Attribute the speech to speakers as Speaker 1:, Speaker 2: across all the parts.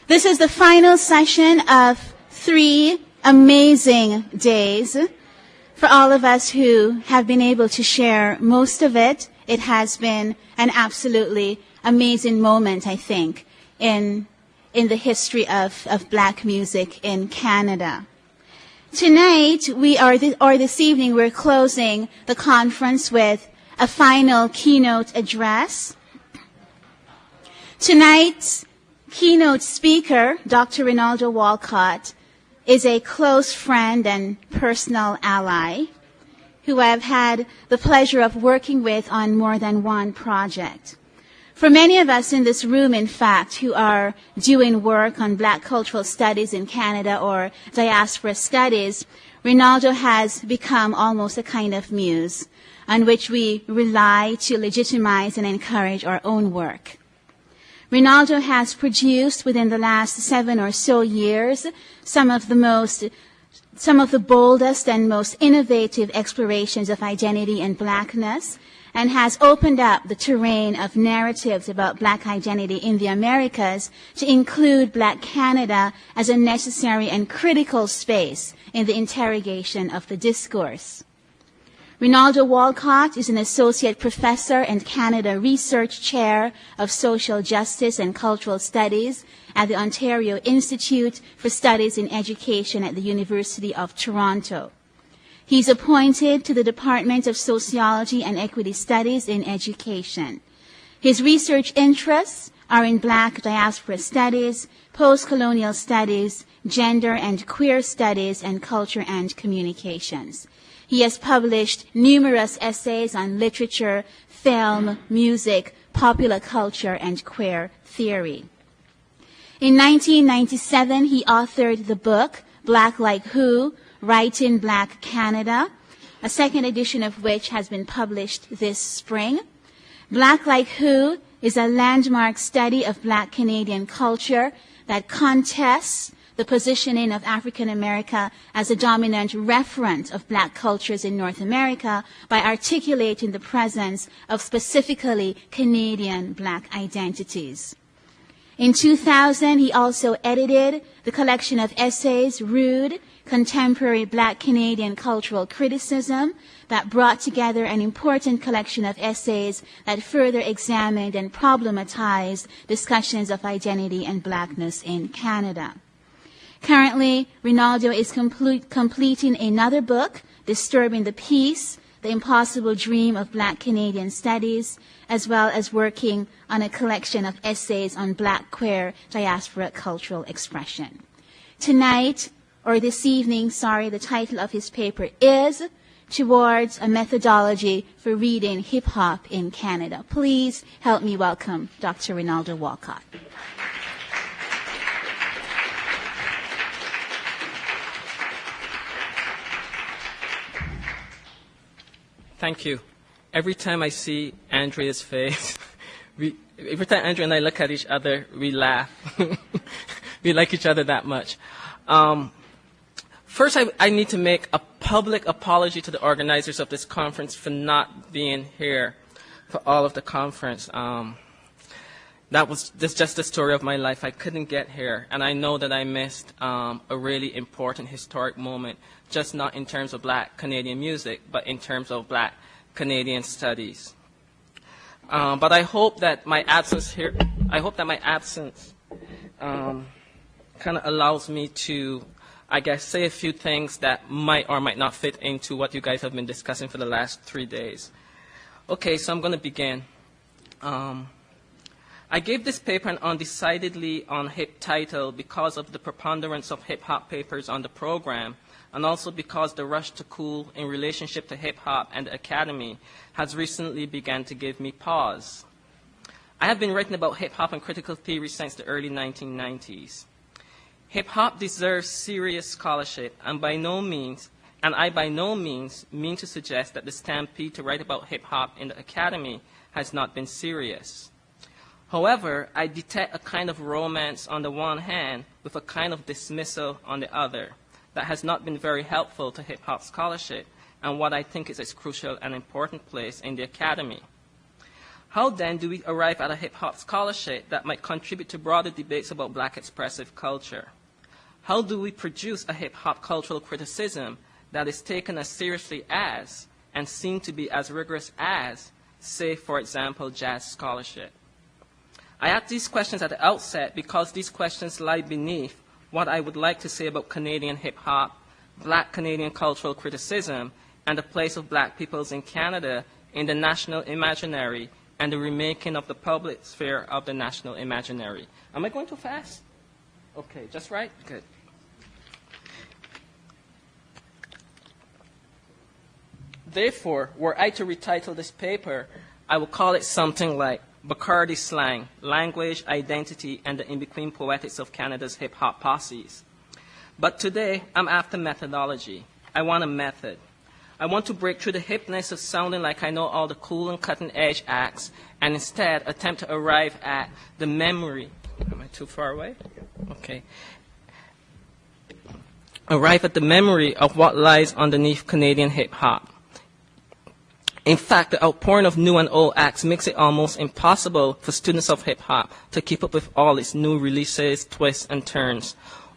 Speaker 1: This is the final session of 3 amazing days. For all of us who have been able to share most of it, it has been an absolutely amazing moment, I think, in the history of black music in Canada. Tonight, this evening, we're closing the conference with a final keynote address. Tonight's keynote speaker, Dr. Rinaldo Walcott, is a close friend and personal ally who I've had the pleasure of working with on more than one project. For many of us in this room, in fact, who are doing work on black cultural studies in Canada or diaspora studies, Rinaldo has become almost a kind of muse on which we rely to legitimize and encourage our own work. Rinaldo has produced within the last 7 or so years some of the boldest and most innovative explorations of identity and blackness, and has opened up the terrain of narratives about black identity in the Americas to include Black Canada as a necessary and critical space in the interrogation of the discourse. Rinaldo Walcott is an associate professor and Canada Research Chair of Social Justice and Cultural Studies at the Ontario Institute for Studies in Education at the University of Toronto. He's appointed to the Department of Sociology and Equity Studies in Education. His research interests are in black diaspora studies, post-colonial studies, gender and queer studies, and culture and communications. He has published numerous essays on literature, film, music, popular culture, and queer theory. In 1997, he authored the book, Black Like Who? Writing Black Canada, a second edition of which has been published this spring. Black Like Who? Is a landmark study of black Canadian culture that contests the positioning of African America as a dominant referent of black cultures in North America by articulating the presence of specifically Canadian black identities. In 2000, he also edited the collection of essays, Rude, Contemporary Black Canadian Cultural Criticism, that brought together an important collection of essays that further examined and problematized discussions of identity and blackness in Canada. Currently, Rinaldo is completing another book, Disturbing the Peace, The Impossible Dream of Black Canadian Studies, as well as working on a collection of essays on black queer diaspora cultural expression. Tonight, or this evening, the title of his paper is Towards a Methodology for Reading Hip-Hop in Canada. Please help me welcome Dr. Rinaldo Walcott.
Speaker 2: Thank you. Every time I see Andrea's face, every time Andrea and I look at each other, we laugh. We like each other that much. First, I need to make a public apology to the organizers of this conference for not being here for all of the conference. That's just the story of my life. I couldn't get here, and I know that I missed a really important historic moment, just not in terms of black Canadian music, but in terms of black Canadian studies. But I hope that my absence here, kind of allows me to, I guess, say a few things that might or might not fit into what you guys have been discussing for the last 3 days. Okay, so I'm going to begin. I gave this paper an undecidedly on hip title because of the preponderance of hip-hop papers on the program, and also because the rush to cool in relationship to hip-hop and the academy has recently begun to give me pause. I have been writing about hip-hop and critical theory since the early 1990s. Hip-hop deserves serious scholarship, and I by no means mean to suggest that the stampede to write about hip-hop in the academy has not been serious. However, I detect a kind of romance on the one hand with a kind of dismissal on the other that has not been very helpful to hip-hop scholarship and what I think is its crucial and important place in the academy. How then do we arrive at a hip-hop scholarship that might contribute to broader debates about black expressive culture? How do we produce a hip-hop cultural criticism that is taken as seriously as and seen to be as rigorous as, say, for example, jazz scholarship? I ask these questions at the outset because these questions lie beneath what I would like to say about Canadian hip-hop, black Canadian cultural criticism, and the place of black peoples in Canada in the national imaginary and the remaking of the public sphere of the national imaginary. Am I going too fast? Okay, just right? Good. Therefore, were I to retitle this paper, I would call it something like Bacardi Slang, Language, Identity, and the In-Between Poetics of Canada's Hip-Hop Posses. But today, I'm after methodology. I want a method. I want to break through the hipness of sounding like I know all the cool and cutting-edge acts and instead attempt to arrive at the memory. Am I too far away? Okay. Arrive at the memory of what lies underneath Canadian hip-hop. In fact, the outpouring of new and old acts makes it almost impossible for students of hip-hop to keep up with all its new releases, twists, and turns.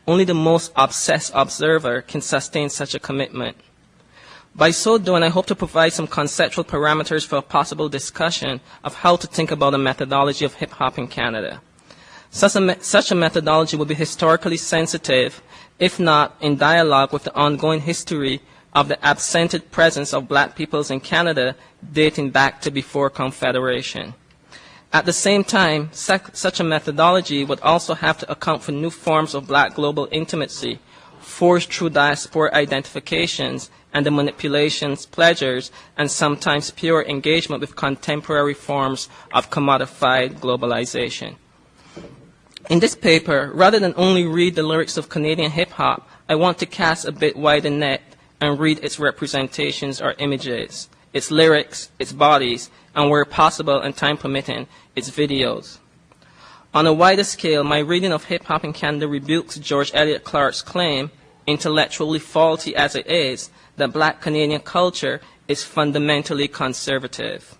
Speaker 2: Only the most obsessed observer can sustain such a commitment. By so doing, I hope to provide some conceptual parameters for a possible discussion of how to think about a methodology of hip-hop in Canada. Such a methodology will be historically sensitive, if not in dialogue with the ongoing history of the absented presence of black peoples in Canada dating back to before Confederation. At the same time, such a methodology would also have to account for new forms of black global intimacy, forged through diaspora identifications and the manipulations, pleasures, and sometimes pure engagement with contemporary forms of commodified globalization. In this paper, rather than only read the lyrics of Canadian hip-hop, I want to cast a bit wider net and read its representations or images, its lyrics, its bodies, and where possible and time permitting, its videos. On a wider scale, my reading of hip-hop in Canada rebukes George Eliot Clark's claim, intellectually faulty as it is, that black Canadian culture is fundamentally conservative.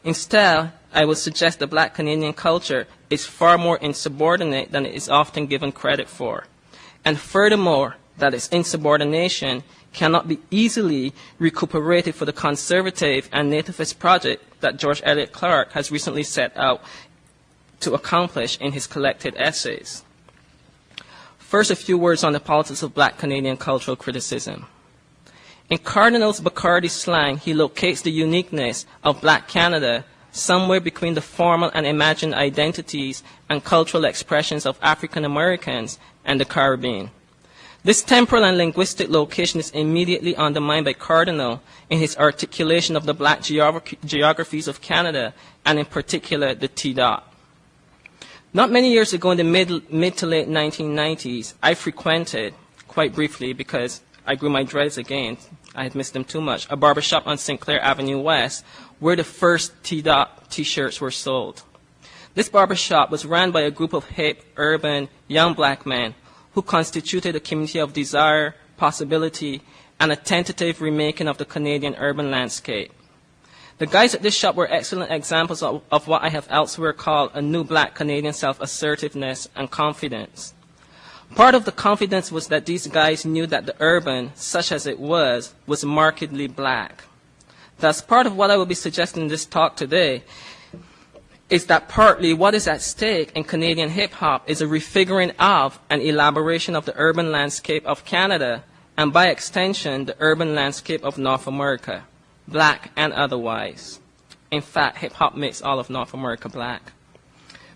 Speaker 2: Instead, I would suggest that black Canadian culture is far more insubordinate than it is often given credit for. And furthermore, that its insubordination cannot be easily recuperated for the conservative and nativist project that George Eliot Clark has recently set out to accomplish in his collected essays. First, a few words on the politics of black Canadian cultural criticism. In Cardinal's Bacardi Slang, he locates the uniqueness of black Canada somewhere between the formal and imagined identities and cultural expressions of African Americans and the Caribbean. This temporal and linguistic location is immediately undermined by Cardinal in his articulation of the black geographies of Canada, and in particular the T-dot. Not many years ago in the mid to late 1990s, I frequented, quite briefly because I grew my dreads again, I had missed them too much, a barbershop on St. Clair Avenue West where the first T-dot T-shirts were sold. This barbershop was run by a group of hip, urban, young black men who constituted a community of desire, possibility, and a tentative remaking of the Canadian urban landscape. The guys at this shop were excellent examples of what I have elsewhere called a new black Canadian self-assertiveness and confidence. Part of the confidence was that these guys knew that the urban, such as it was markedly black. Thus, part of what I will be suggesting in this talk today is that partly what is at stake in Canadian hip-hop is a refiguring of and elaboration of the urban landscape of Canada, and by extension, the urban landscape of North America, black and otherwise. In fact, hip-hop makes all of North America black.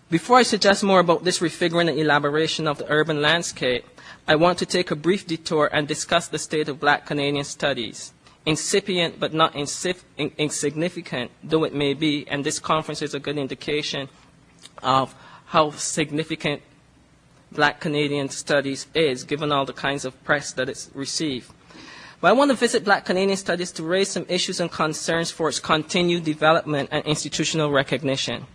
Speaker 2: Before I suggest more about this refiguring and elaboration of the urban landscape, I want to take a brief detour and discuss the state of black Canadian studies. Incipient but not insignificant, though it may be, and this conference is a good indication of how significant black Canadian studies is, given all the kinds of press that it's received. But I want to visit black Canadian studies to raise some issues and concerns for its continued development and institutional recognition.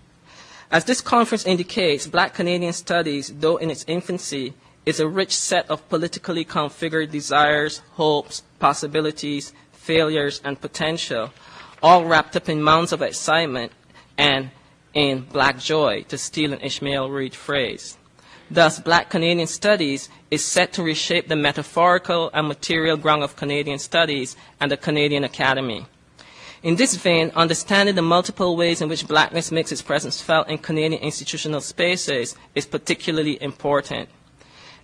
Speaker 2: As this conference indicates, black Canadian studies, though in its infancy, is a rich set of politically configured desires, hopes, possibilities, failures, and potential, all wrapped up in mounds of excitement and in Black Joy, to steal an Ishmael Reed phrase. Thus, Black Canadian Studies is set to reshape the metaphorical and material ground of Canadian studies and the Canadian Academy. In this vein, understanding the multiple ways in which Blackness makes its presence felt in Canadian institutional spaces is particularly important.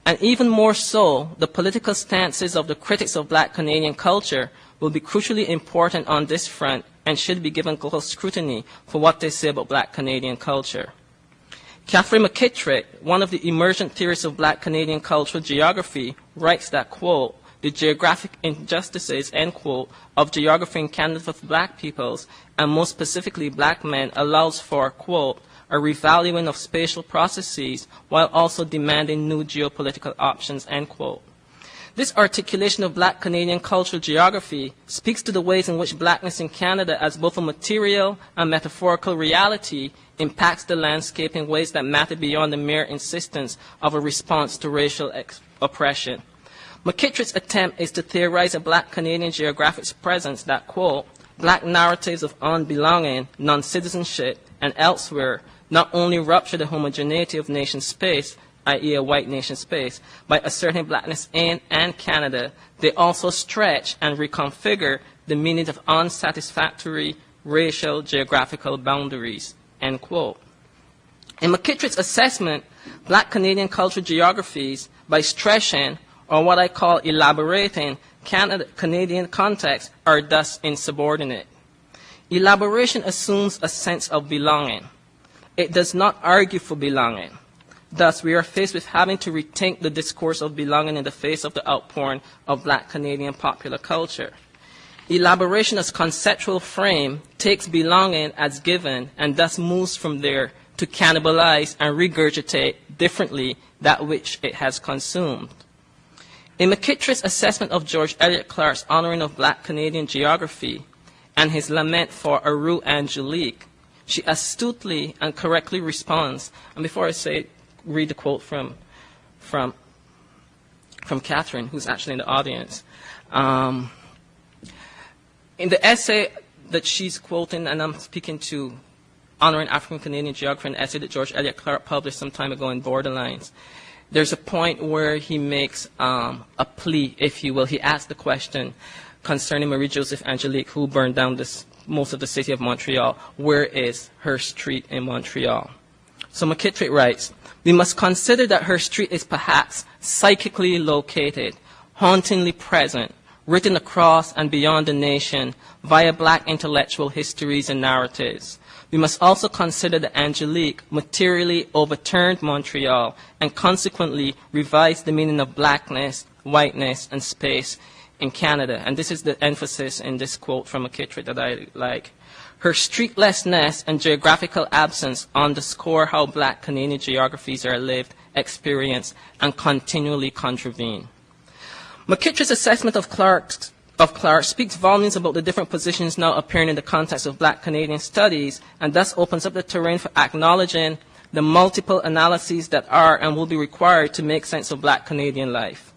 Speaker 2: And even more so, the political stances of the critics of Black Canadian culture will be crucially important on this front and should be given close scrutiny for what they say about Black Canadian culture. Catherine McKittrick, one of the emergent theorists of Black Canadian cultural geography, writes that, quote, the geographic injustices, end quote, of geography in Canada for Black peoples, and more specifically Black men, allows for, quote, a revaluing of spatial processes while also demanding new geopolitical options, end quote. This articulation of Black Canadian cultural geography speaks to the ways in which Blackness in Canada as both a material and metaphorical reality impacts the landscape in ways that matter beyond the mere insistence of a response to racial oppression. McKittrick's attempt is to theorize a Black Canadian geographic presence that, quote, Black narratives of unbelonging, non-citizenship, and elsewhere not only rupture the homogeneity of nation space, i.e. a white nation space, by asserting Blackness in and Canada, they also stretch and reconfigure the meaning of unsatisfactory racial geographical boundaries, end quote. In McKittrick's assessment, Black Canadian cultural geographies, by stretching, or what I call elaborating, Canadian context, are thus insubordinate. Elaboration assumes a sense of belonging. It does not argue for belonging. Thus, we are faced with having to rethink the discourse of belonging in the face of the outpouring of Black Canadian popular culture. Elaboration as conceptual frame takes belonging as given and thus moves from there to cannibalize and regurgitate differently that which it has consumed. In McKittrick's assessment of George Eliot Clark's honoring of Black Canadian geography and his lament for a Rue Angelique, she astutely and correctly responds, and before I read the quote from Catherine, who's actually in the audience. In the essay that she's quoting, and I'm speaking to Honoring African Canadian Geography, an essay that George Eliot Clark published some time ago in Borderlines, there's a point where he makes a plea, if you will. He asks the question concerning Marie-Joseph Angelique, who burned down most of the city of Montreal. Where is her street in Montreal? So McKittrick writes, we must consider that her street is perhaps psychically located, hauntingly present, written across and beyond the nation via Black intellectual histories and narratives. We must also consider that Angelique materially overturned Montreal and consequently revised the meaning of Blackness, whiteness, and space in Canada. And this is the emphasis in this quote from McKittrick that I like. Her streetlessness and geographical absence underscore how Black Canadian geographies are lived, experienced, and continually contravened. McKittrick's assessment of Clark speaks volumes about the different positions now appearing in the context of Black Canadian studies, and thus opens up the terrain for acknowledging the multiple analyses that are and will be required to make sense of Black Canadian life.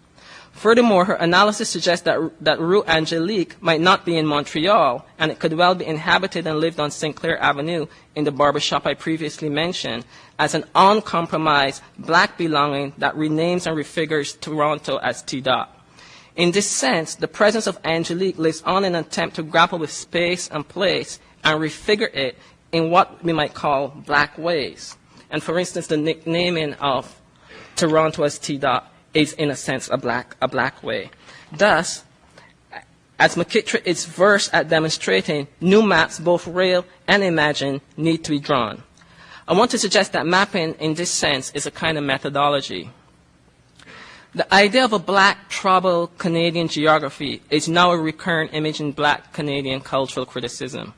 Speaker 2: Furthermore, her analysis suggests that Rue Angelique might not be in Montreal, and it could well be inhabited and lived on St. Clair Avenue in the barbershop I previously mentioned, as an uncompromised Black belonging that renames and refigures Toronto as T-Dot. In this sense, the presence of Angelique lives on in an attempt to grapple with space and place and refigure it in what we might call Black ways. And for instance, the nicknaming of Toronto as T-Dot is in a sense a black way. Thus, as McKittrick is versed at demonstrating, new maps, both real and imagined, need to be drawn. I want to suggest that mapping in this sense is a kind of methodology. The idea of a Black troubled Canadian geography is now a recurrent image in Black Canadian cultural criticism.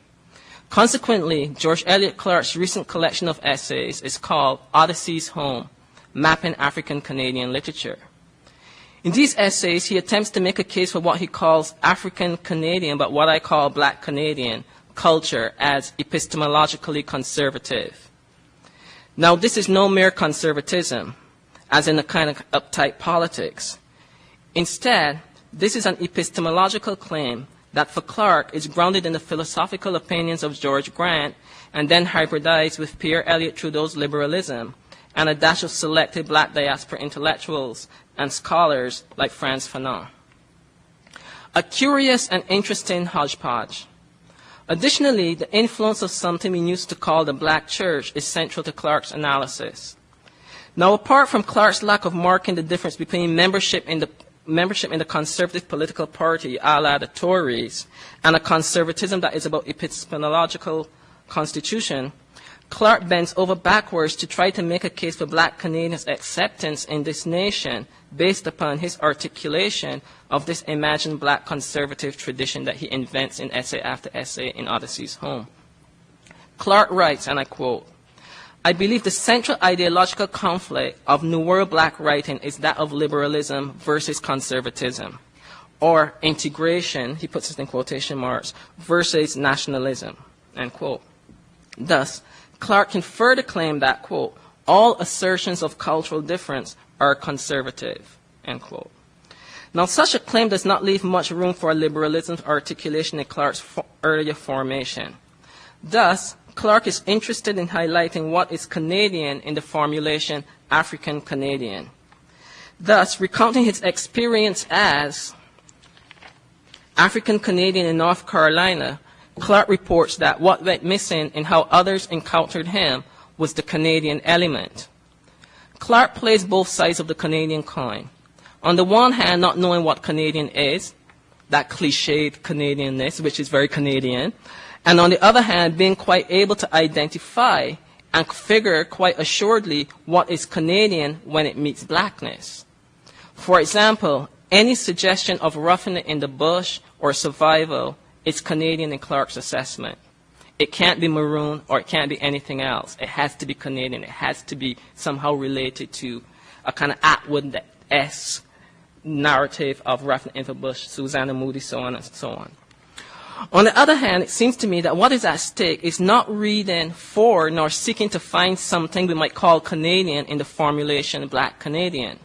Speaker 2: Consequently, George Eliot Clark's recent collection of essays is called Odysseys Home, Mapping African Canadian Literature. In these essays, he attempts to make a case for what he calls African Canadian, but what I call Black Canadian culture as epistemologically conservative. Now, this is no mere conservatism, as in a kind of uptight politics. Instead, this is an epistemological claim that for Clark is grounded in the philosophical opinions of George Grant and then hybridized with Pierre Elliott Trudeau's liberalism and a dash of selected black diaspora intellectuals and scholars like Frantz Fanon. A curious and interesting hodgepodge. Additionally, the influence of something we used to call the black church is central to Clark's analysis. Now, apart from Clark's lack of marking the difference between membership in the conservative political party, a la the Tories, and a conservatism that is about epistemological constitution, Clark bends over backwards to try to make a case for black Canadians' acceptance in this nation based upon his articulation of this imagined black conservative tradition that he invents in essay after essay in Odyssey's Home. Clark writes, and I quote, "I believe the central ideological conflict of New World black writing is that of liberalism versus conservatism, or integration," he puts it in quotation marks, "versus nationalism," end quote. Thus, Clark can further claim that, quote, "all assertions of cultural difference are conservative," end quote. Now, such a claim does not leave much room for liberalism's articulation in Clark's earlier formation. Thus, Clark is interested in highlighting what is Canadian in the formulation African Canadian. Thus, recounting his experience as African Canadian in North Carolina, Clark reports that what went missing in how others encountered him was the Canadian element. Clark plays both sides of the Canadian coin. On the one hand, not knowing what Canadian is, that cliched Canadianness, which is very Canadian, and on the other hand, being quite able to identify and figure quite assuredly what is Canadian when it meets blackness. For example, any suggestion of roughing it in the bush or survival is Canadian in Clark's assessment. It can't be maroon or it can't be anything else. It has to be Canadian. It has to be somehow related to a kind of Atwood-esque narrative of roughing it in the bush, Susanna Moody, so on and so on. On the other hand, it seems to me that what is at stake is not reading for nor seeking to find something we might call Canadian in the formulation black Canadian.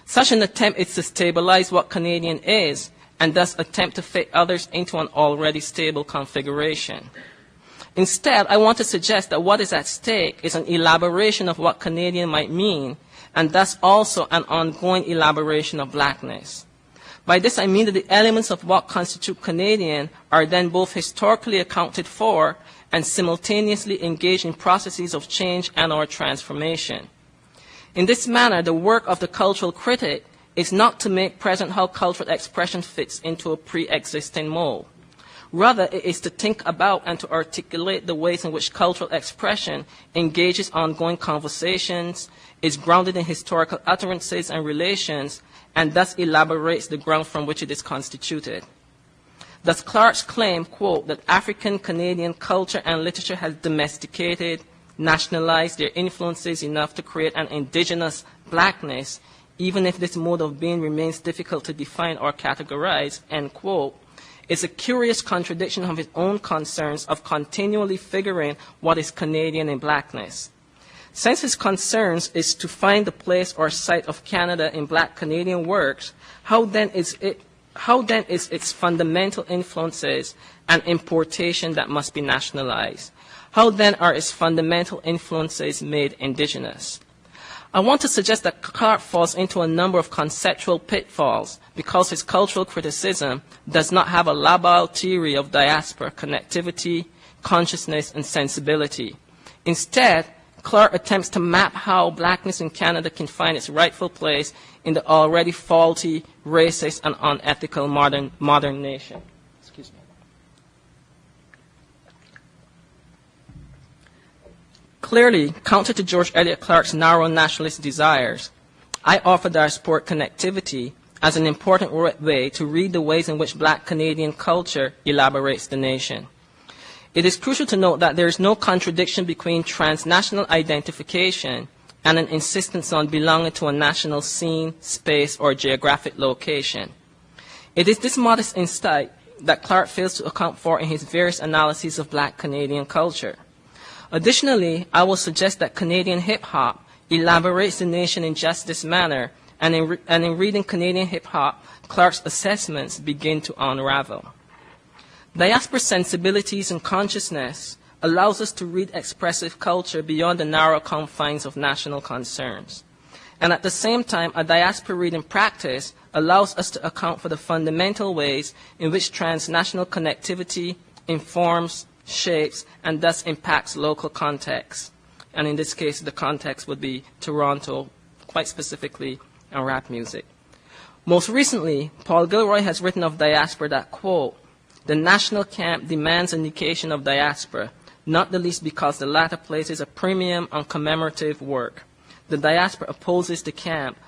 Speaker 2: Such an attempt is to stabilize what Canadian is and thus attempt to fit others into an already stable configuration. Instead, I want to suggest that what is at stake is an elaboration of what Canadian might mean and thus also an ongoing elaboration of blackness. By this I mean that the elements of what constitute Canadian are then both historically accounted for and simultaneously engaged in processes of change and or transformation. In this manner, the work of the cultural critic is not to make present how cultural expression fits into a pre-existing mold. Rather, it is to think about and to articulate the ways in which cultural expression engages ongoing conversations, is grounded in historical utterances and relations, and thus elaborates the ground from which it is constituted. Thus, Clark's claim, quote, that African Canadian culture and literature has domesticated, nationalized their influences enough to create an indigenous blackness, even if this mode of being remains difficult to define or categorize, end quote, is a curious contradiction of his own concerns of continually figuring what is Canadian in blackness. Since his concerns is to find the place or site of Canada in black Canadian works, how then is its fundamental influences and importation that must be nationalized? How then are its fundamental influences made indigenous? I want to suggest that Clark falls into a number of conceptual pitfalls because his cultural criticism does not have a labile theory of diaspora, connectivity, consciousness, and sensibility. Instead, Clark attempts to map how blackness in Canada can find its rightful place in the already faulty, racist, and unethical modern nation. Excuse me. Clearly, counter to George Eliot Clark's narrow nationalist desires, I offer diasporic connectivity as an important way to read the ways in which black Canadian culture elaborates the nation. It is crucial to note that there is no contradiction between transnational identification and an insistence on belonging to a national scene, space, or geographic location. It is this modest insight that Clark fails to account for in his various analyses of black Canadian culture. Additionally, I will suggest that Canadian hip-hop elaborates the nation in just this manner, and in reading Canadian hip-hop, Clark's assessments begin to unravel. Diaspora sensibilities and consciousness allows us to read expressive culture beyond the narrow confines of national concerns. And at the same time, a diaspora reading practice allows us to account for the fundamental ways in which transnational connectivity informs, shapes, and thus impacts local contexts. And in this case, the context would be Toronto, quite specifically, and rap music. Most recently, Paul Gilroy has written of diaspora that, quote, "The national camp demands an indication of diaspora, not the least because the latter places a premium on commemorative work. The diaspora opposes the camp